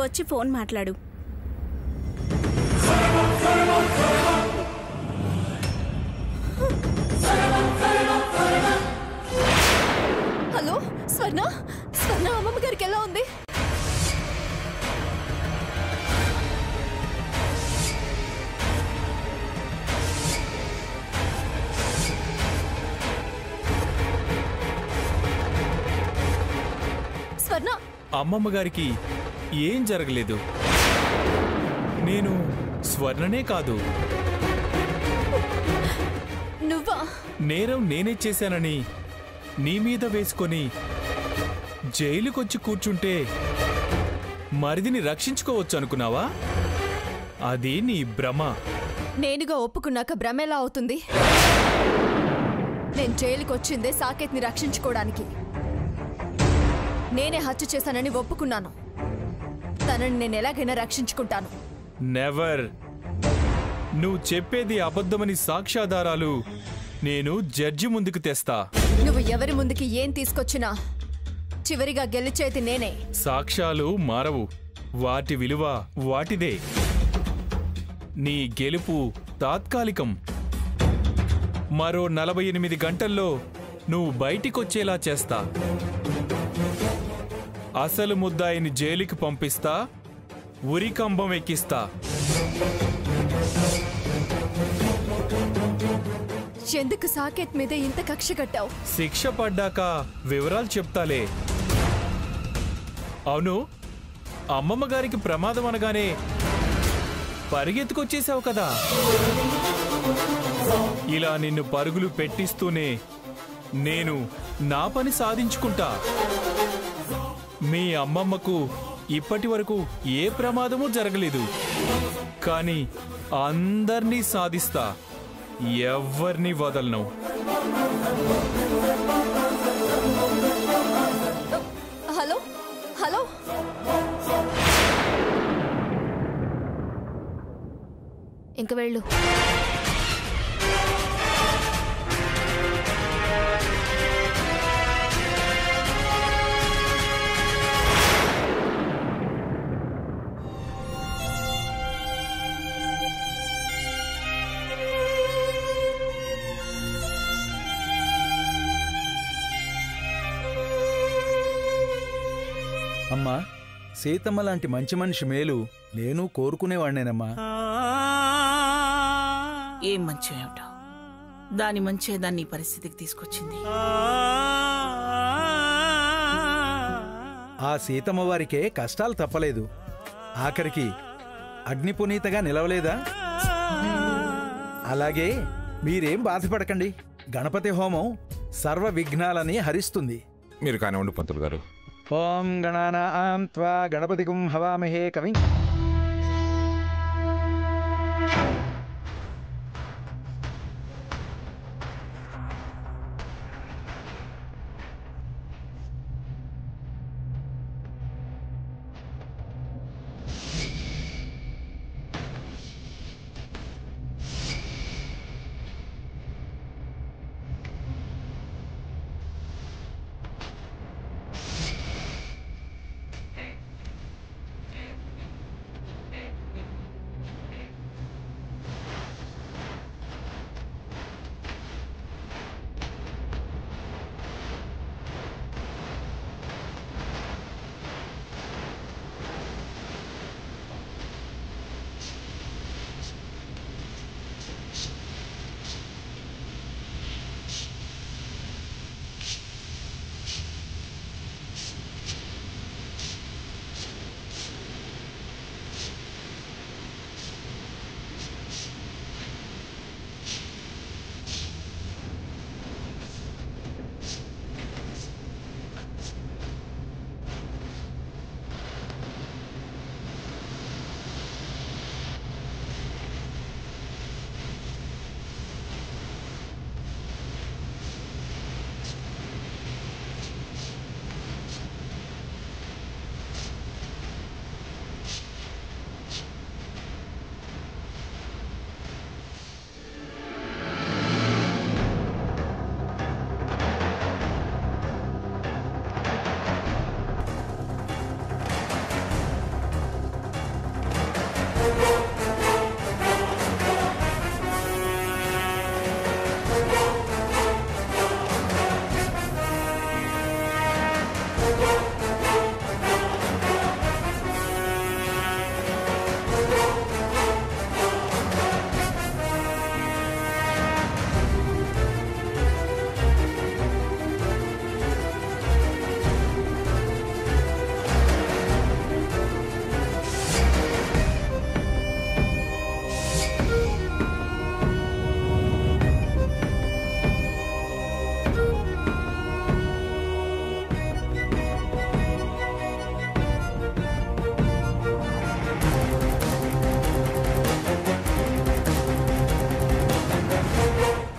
వచ్చి ఫోన్ మాట్లాడు. హలో స్వర్ణ, స్వర్ణ అమ్మమ్మ గారికి ఎలా ఉంది? స్వర్ణ, అమ్మమ్మ గారికి ఏం జరగలేదు. నేను స్వర్ణనే కాదు, నువ్వా? నేరం నేనే చేశానని నీ మీద వేసుకొని జైలుకొచ్చి కూర్చుంటే మరిదిని రక్షించుకోవచ్చు అనుకున్నావా? అది నీ భ్రమ. నేనుగా ఒప్పుకున్నాక భ్రమ ఎలా అవుతుంది? నేను జైలుకి వచ్చిందే సాకేత్ని రక్షించుకోవడానికి. నేనే హత్య చేశానని ఒప్పుకున్నాను. తనని నేను ఎలాగైనా రక్షించుకుంటాను. నెవర్. నువ్వు చెప్పేది అబద్ధమని సాక్ష్యాధారాలు నేను జడ్జి ముందుకు తెస్తా. నువ్వు ఎవరి ముందుకి ఏం తీసుకొచ్చినా చివరిగా గెలిచేది నేనే. సాక్ష్యాలు మారవు, వాటి విలువ వాటిదే. నీ గెలుపు తాత్కాలికం. మరో 48 గంటల్లో నువ్వు బయటికొచ్చేలా చేస్తా. అసలు ముద్దాయిని జైలుకి పంపిస్తా, ఉరికంబం ఎక్కిస్తా. ఎందుకు సాకేత్ మీద ఇంత కక్ష కట్టావు? శిక్ష పడ్డాక వివరాలు చెప్తాలే. అవును, అమ్మమ్మ గారికి ప్రమాదం అనగానే పరిగెత్తుకొచ్చేసావు కదా. ఇలా నిన్ను పరుగులు పెట్టిస్తూనే నేను నా పని సాధించుకుంటా. మీ అమ్మమ్మకు ఇప్పటి వరకు ఏ ప్రమాదమూ జరగలేదు, కానీ అందర్నీ సాధిస్తా. ఎవ్వర్నీ వదలను. హలో హలో, ఇంక వెళ్ళు. అమ్మా, సీతమ్మ లాంటి మంచి మనిషి మేలు నేను కోరుకునేవాడినేనమ్మా. ఏం మంచి ఏమిటో, దాని మంచే దాన్ని పరిస్థితికి తీసుకొచ్చింది. ఆ సీతమ్మ వారికే కష్టాలు తప్పలేదు, ఆఖరికి అగ్నిపునీతగా నిలవలేదా? అలాగే మీరేం బాధపడకండి, గణపతి హోమం సర్వ విఘ్నాలని హరిస్తుంది. మీరు కానివ్వండి పంతులు గారు. ఓం గణానాం త్వా గణపతిగుం హవామహే కవిం.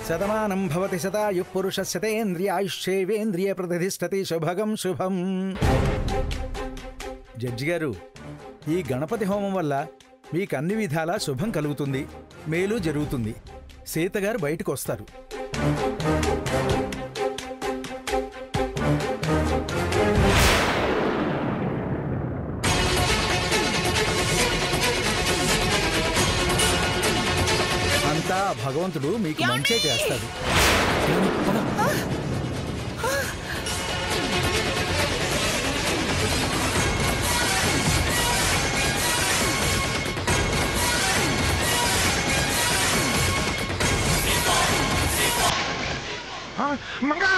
శతమానం భవతి శతాయుః పురుషస్యతేంద్రియాయుష్యేవేంద్రియ ప్రతిష్టతి శుభగం శుభం. జడ్జి గారు, ఈ గణపతి హోమం వల్ల మీకు అన్ని విధాలా శుభం కలుగుతుంది, మేలు జరుగుతుంది. సీతగారు బయటకు వస్తారు. అంతా భగవంతుడు మీకు మంచే చేస్తాడు. మంగా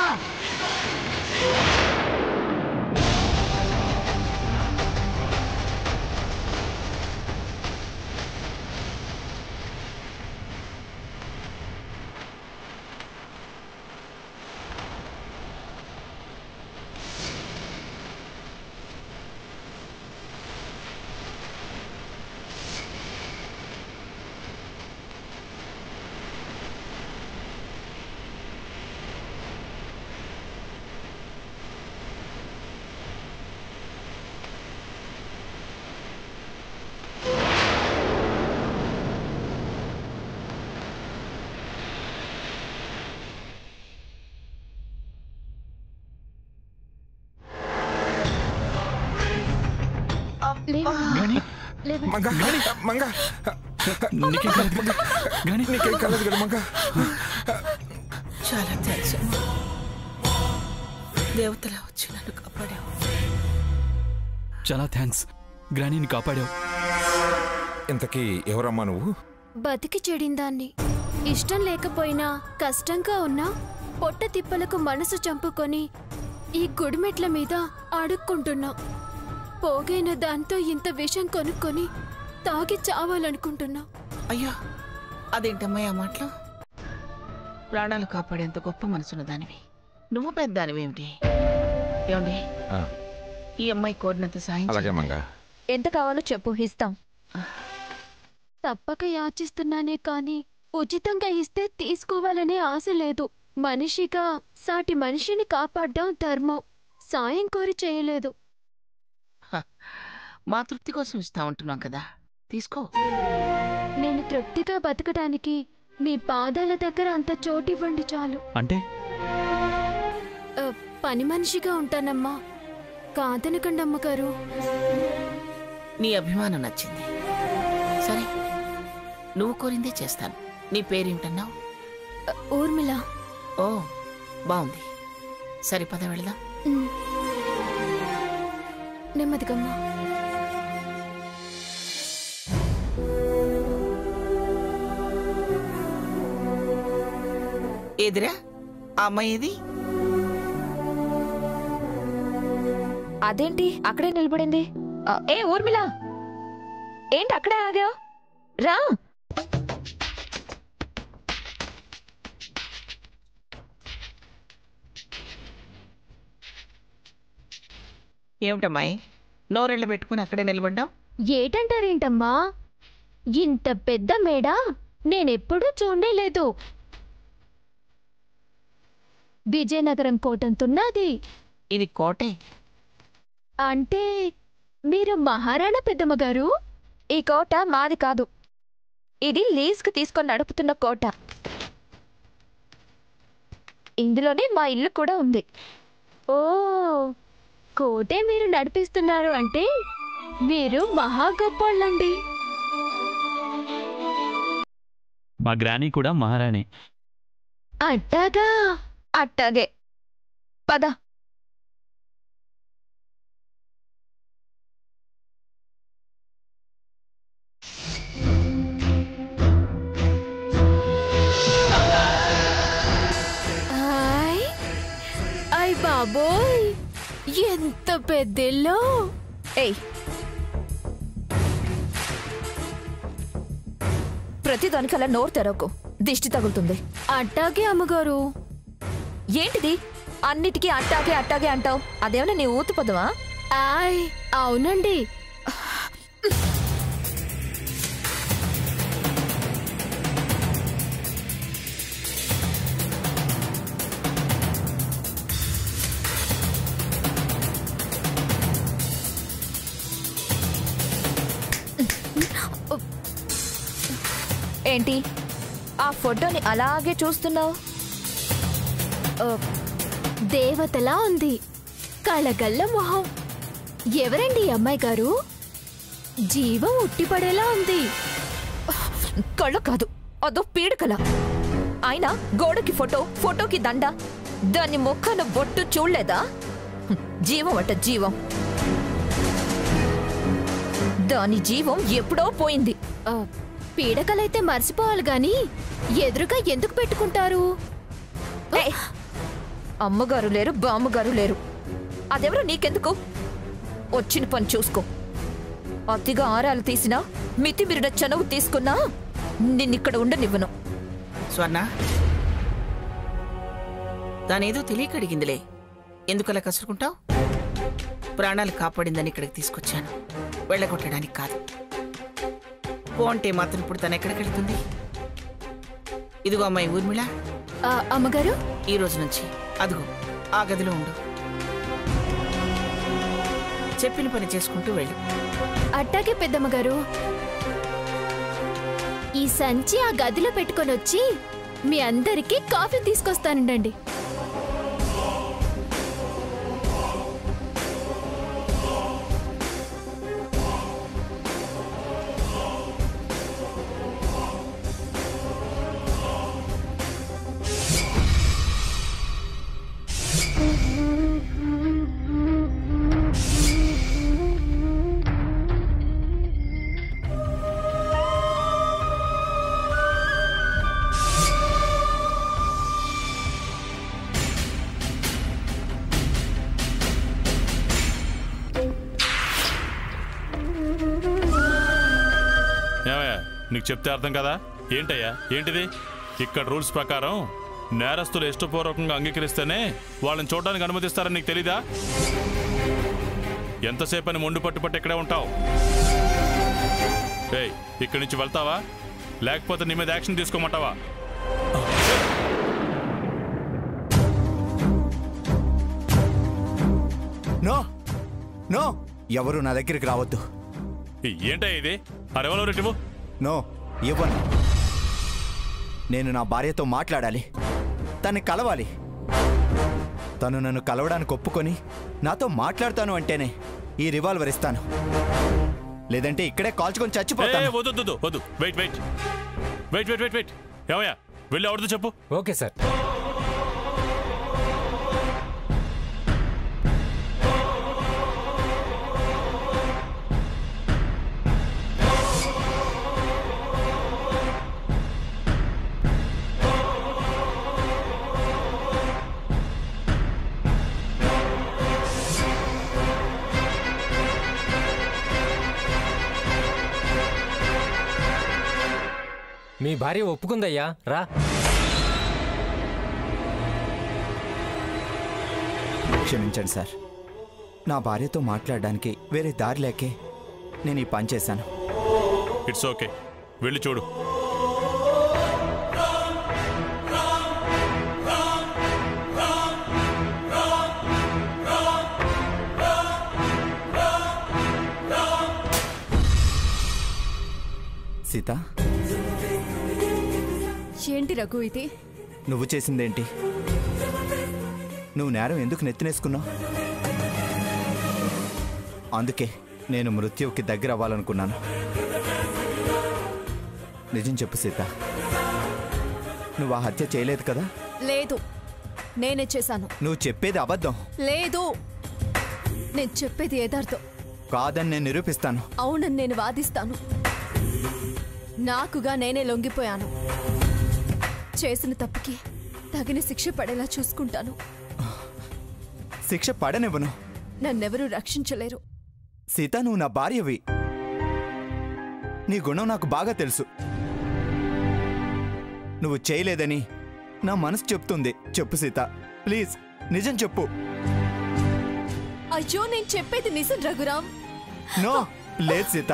మంగా మంగా నీకేం కలదు కదా మంగా. చాలా థ్యాంక్స్. దేవతలా వచ్చి నన్ను కాపాడావు. చాలా థ్యాంక్స్. గ్రానీని కాపాడావు. ఇంతకీ ఎవరమ్మా నువ్వు? బతికి చెడిందాన్ని. ఇష్టం లేకపోయినా కష్టంగా ఉన్నా పొట్ట తిప్పలకు మనసు చంపుకొని ఈ గుడిమెట్ల మీద అడుక్కుంటున్నా. పోగైన దాంతో ఇంత విషం కొనుక్కొని తాగి చావాలనుకుంటున్నా. అయ్యో, అదేంటమ్మాయి ఆ మాటలు? ప్రాణాలు కాపాడేంత గొప్ప మనసున్న దానివి నువ్వు పెద్ద దానివేమిటి? ఏమండి, ఈ అమ్మాయి కోరినంత సాయం. అలాగే మంగా. ఎంత కావాలో చెప్పు, ఇస్తాం. తప్పక యాచిస్తున్నానే కాని ఉచితంగా ఇస్తే తీసుకోవాలనే ఆశ లేదు. మనిషిగా సాటి మనిషిని కాపాడడం ధర్మం. సాయం కోరి చేయలేదు. మా తృప్తి కోసం ఇస్తా ఉంటున్నాం కదా, తీసుకో. నేను తృప్తిగా బతకడానికి మీ పాదాల దగ్గర అంత చోటివ్వండి చాలు. అంటే పని మనిషిగా ఉంటానమ్మా, కాదనకండి అమ్మగారు. నీ అభిమానం నచ్చింది. సరే, నువ్వు కోరిందే చేస్తాను. నీ పేరేంటన్నావు? ఊర్మిళ. ఓ, బాగుంది. సరే, పద వెళదాం. నెమ్మదిగమ్మా. ఏదిరా ఆ అమ్మాయి? ఏది? అదేంటి అక్కడే నిలబడింది? ఏ ఊర్మిళ, ఏంటి అక్కడే ఆగావు? రా. ఏమిటమ్మాయి నోరెళ్ళ పెట్టుకుని అక్కడే నిలబడ్డావు? ఏటంటారేంటమ్మా, ఇంత పెద్ద మేడ నేనెప్పుడూ చూడలేదు. విజయనగరం కోటంతున్నది. ఇది కోటే అంటే మీరు మహారాణా పెద్దమ్మ గారు? ఈ కోట మాది కాదు, ఇది లీజ్కి తీసుకొని నడుపుతున్న కోట. ఇందులోనే మా ఇల్లు కూడా ఉంది. ఓ, కోటే మీరు నడిపిస్తున్నారు అంటే మీరు మహా గొప్పోళ్ళండి. మా గ్రానీ కూడా మహారాణి. అట్టాగా? అట్టాగే, పద. అయ్ బాబోయ్, ఎంత పెద్దిల్లో. ఏయ్, ప్రతిదానికల్లా నోరు తెరకు, దిష్టి తగులుతుంది. అట్టాగే అమ్మగారు. ఏంటిది అన్నిటికీ అట్టాగే అట్టాగే అంటావు? అదేమన్నా నీ ఊతు పదవా? ఆయ్, అవునండి. ఏంటి ఆ ఫోటోని అలాగే చూస్తున్నావు? దేవతలా ఉంది, కళగల్ల మొహం. ఎవరండి ఈ అమ్మాయి గారు? జీవం ఉట్టిపడేలా ఉంది. కళ్ళ కాదు, అదో పీడకల. అయినా గోడకి ఫోటో, ఫోటోకి దండ, దాని ముఖాన బొట్టు చూడలేదా? జీవం అట జీవం. దాని జీవం ఎప్పుడో పోయింది. పీడకలైతే మర్చిపోవాలి గాని ఎదురుగా ఎందుకు పెట్టుకుంటారు? అమ్మగారు లేరు, బామ్మగారు లేరు. అదెవరో నీకెందుకు? వచ్చిన పని చూసుకో. అతిగా ఆరాలు తీసినా, మితిమిరిన చనువు తీసుకున్నా నిన్నిక్కడ ఉండనివ్వను. స్వర్ణ, దానేదో తెలియక అడిగిందిలే, ఎందుకలా కసురుకుంటావు? ప్రాణాలు కాపాడిందని ఇక్కడికి తీసుకొచ్చాను, వెళ్ళగొట్టడానికి కాదు. పో అంటే మాత్రం ఇప్పుడు తను ఎక్కడికి వెళ్తుంది? ఇదిగో అమ్మాయి ఊర్మిళ, అమ్మగారు, ఈ రోజు నుంచి అదిగో ఆ గదిలో ఉండు. చెప్పిన పని చేసుకుంటూ వెళ్ళు. అట్టాగే పెద్దమ్మగారు. ఈ సంచి ఆ గదిలో పెట్టుకొని వచ్చి మీ అందరికీ కాఫీ తీసుకొస్తానండి. నీకు చెప్తే అర్థం కదా? ఏంటయ్యా ఏంటిది? ఇక్కడ రూల్స్ ప్రకారం నేరస్తులు ఇష్టపూర్వకంగా అంగీకరిస్తేనే వాళ్ళని చూడడానికి అనుమతిస్తారని నీకు తెలీదా? ఎంతసేపు అని మొండు పట్టుపట్టి ఇక్కడే ఉంటావు? ఏయ్, ఇక్కడి నుంచి వెళ్తావా లేకపోతే నీ మీద యాక్షన్ తీసుకోమంటావా? నో నో, ఎవరు నా దగ్గరికి రావద్దు. ఏంటయ్యా ఇది? ఆ రివాల్వర్ ఇవ్వు. నో, ఇవ్వను. నేను నా భార్యతో మాట్లాడాలి, తన్ని కలవాలి. తను నన్ను కలవడానికి ఒప్పుకొని నాతో మాట్లాడతాను అంటేనే ఈ రివాల్వర్ ఇస్తాను, లేదంటే ఇక్కడే కాల్చుకొని చచ్చిపోతాను. వద్దు వద్దు, wait wait wait wait wait wait ఏమయ్యా, వెళ్ళి ఎవరితో చెప్పు. Okay sir. మీ భార్య ఒప్పుకుందయ్యా, రా. క్షమించండి సార్, నా భార్యతో మాట్లాడడానికి వేరే దారి లేకే నేను ఈ పని చేశాను. ఇట్స్ ఓకే, వెళ్ళి చూడు. సీత, ఏంటి రఘు ఇది? నువ్వు చేసిందేంటి? నువ్వు నేరం ఎందుకు నెత్తినేసుకున్నావు? అందుకే నేను మృత్యువుకి దగ్గర అవ్వాలనుకున్నాను. నిజం చెప్పు సీత, నువ్వు ఆ హత్య చేయలేదు కదా? లేదు, నేనే చేశాను. నువ్వు చెప్పేది అబద్ధం. లేదు, నేను చెప్పేది యథార్థం. కాదని నేను నిరూపిస్తాను. అవునని నేను వాదిస్తాను. నాకుగా నేనే లొంగిపోయాను. చేసిన తప్పుకి తగిన శిక్ష పడేలా చూసుకుంటాను. శిక్ష పడనివ్వను. నన్నెవరూ రక్షించలేరు. సీత, నువ్వు నా భార్యవి. నీ గుణం నాకు బాగా తెలుసు. నువ్వు చేయలేదని నా మనసు చెప్తుంది. చెప్పు సీత, ప్లీజ్ నిజం చెప్పు. అయ్యో, నేను చెప్పేది నిజం రఘురామ్. నో, లేదు సీత,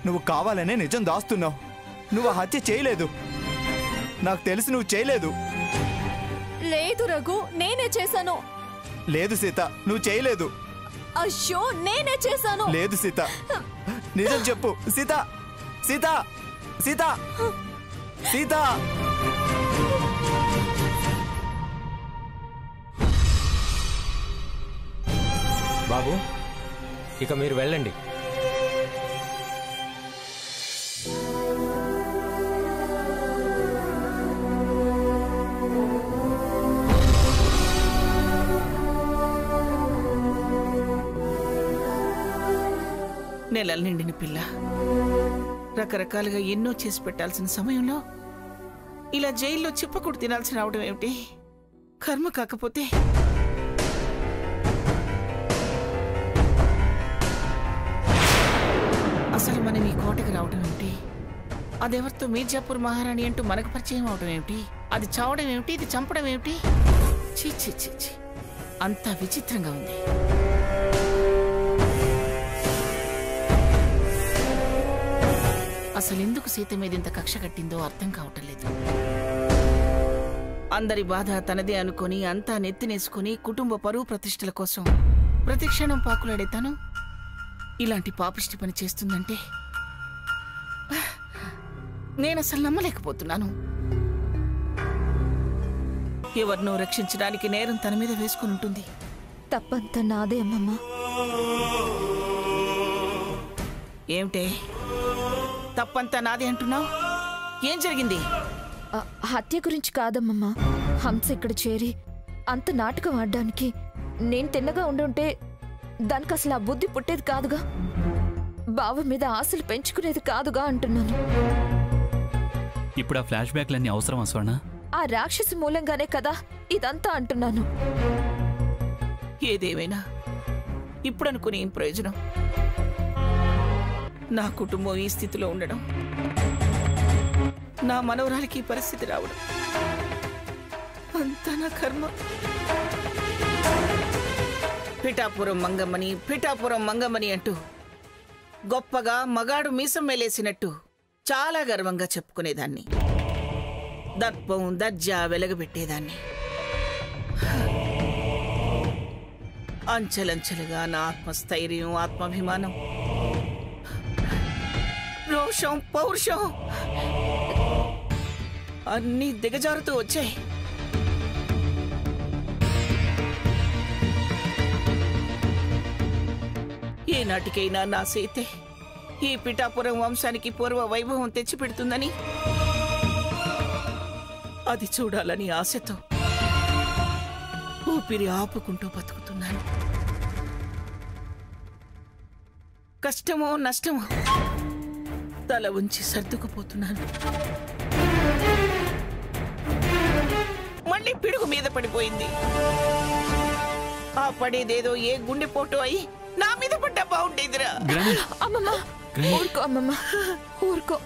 నువ్వు కావాలనే నిజం దాస్తున్నావు. నువ్వు హత్య చేయలేదు, నాకు తెలిసి నువ్వు చేయలేదు. లేదు రఘు, నేనే చేశాను. లేదు సీత, నువ్వు చేయలేదు. అయ్యో, నేనే చేశాను. లేదు సీత, నిజం చెప్పు. సీత, సీత, సీత, సీత బాబు ఇక మీరు వెళ్ళండి. నెలలు నిండిన పిల్ల రకరకాలుగా ఎన్నో చేసి పెట్టాల్సిన సమయంలో ఇలా జైల్లో చిప్పకుడు తినాల్సి రావడం ఏమిటి? కర్మ కాకపోతే అసలు మనం ఈ కోటకి రావడం ఏమిటి? అదెవరితో మీర్జాపూర్ మహారాణి అంటూ మనకు పరిచయం అవడం ఏమిటి? అది చావడం ఏమిటి? ఇది చంపడం ఏమిటి? చీ చీ చీ చీ, అంతా విచిత్రంగా ఉంది. అసలెందుకు సీత మీద ఇంత కక్ష కట్టిందో అర్థం కావటం లేదు. అందరి బాధ తనదే అనుకుని అంతా నెత్తినేసుకుని కుటుంబ పరువు ప్రతిష్టల కోసం ప్రతిక్షణం పాకులాడే తను ఇలాంటి పాపిష్టి పని చేస్తుందంటే నేనసలు నమ్మలేకపోతున్నాను. ఎవరినో రక్షించడానికి నేరం తన మీద వేసుకుని ఉంటుంది. తప్పంతా నాదే అమ్మమ్మ. ఏమిటే తప్పంతా నాదే అంటున్నావు? ఏం జరిగింది? హత్య గురించి కాదమ్మమ్మ. హంస ఇక్కడ చేరి అంత నాటకం ఆడడానికి నేను తిన్నగా ఉండుంటే దానికి అసలు ఆ బుద్ధి పుట్టేది కాదుగా, బావ మీద ఆశలు పెంచుకునేది కాదుగా అంటున్నాను. ఇప్పుడు ఆ ఫ్లాష్ బ్యాక్లన్నీ అవసరం స్వర్ణ? ఆ రాక్షసి మూలంగానే కదా ఇదంతా అంటున్నాను. ఏదేమైనా ఇప్పుడు అనుకుని ఏం ప్రయోజనం? నా కుటుంబం ఈ స్థితిలో ఉండడం, నా మనవరాలికి పరిస్థితి రావడం అంతా నా కర్మ. పిఠాపురం మంగమ్మని పిఠాపురం మంగమ్మని అంటూ గొప్పగా మగాడు మీసం మేలేసినట్టు చాలా గర్వంగా చెప్పుకునేదాన్ని. దర్పం దర్జా వెలగబెట్టేదాన్ని. అంచెలంచెలుగా నా ఆత్మస్థైర్యం, ఆత్మాభిమానం, రోషం, పౌరుషం అన్నీ దిగజారుతూ వచ్చాయి. ఏనాటికైనా నా సీతే ఈ పిఠాపురం వంశానికి పూర్వ వైభవం తెచ్చిపెడుతుందని, అది చూడాలని ఆశతో ఊపిరి ఆపుకుంటూ బతుకుతున్నాను. కష్టమో నష్టమో తల ఉంచి సర్దుకుపోతున్నాను. మళ్ళీ పిడుగు మీద పడిపోయింది. ఆ పడేదేదో ఏ గుండెపోటు అయి నా మీద పడ్డా బాగుండేదిరా. అమ్మమ్మ ఊరుకో, అమ్మమ్మ ఊరుకో.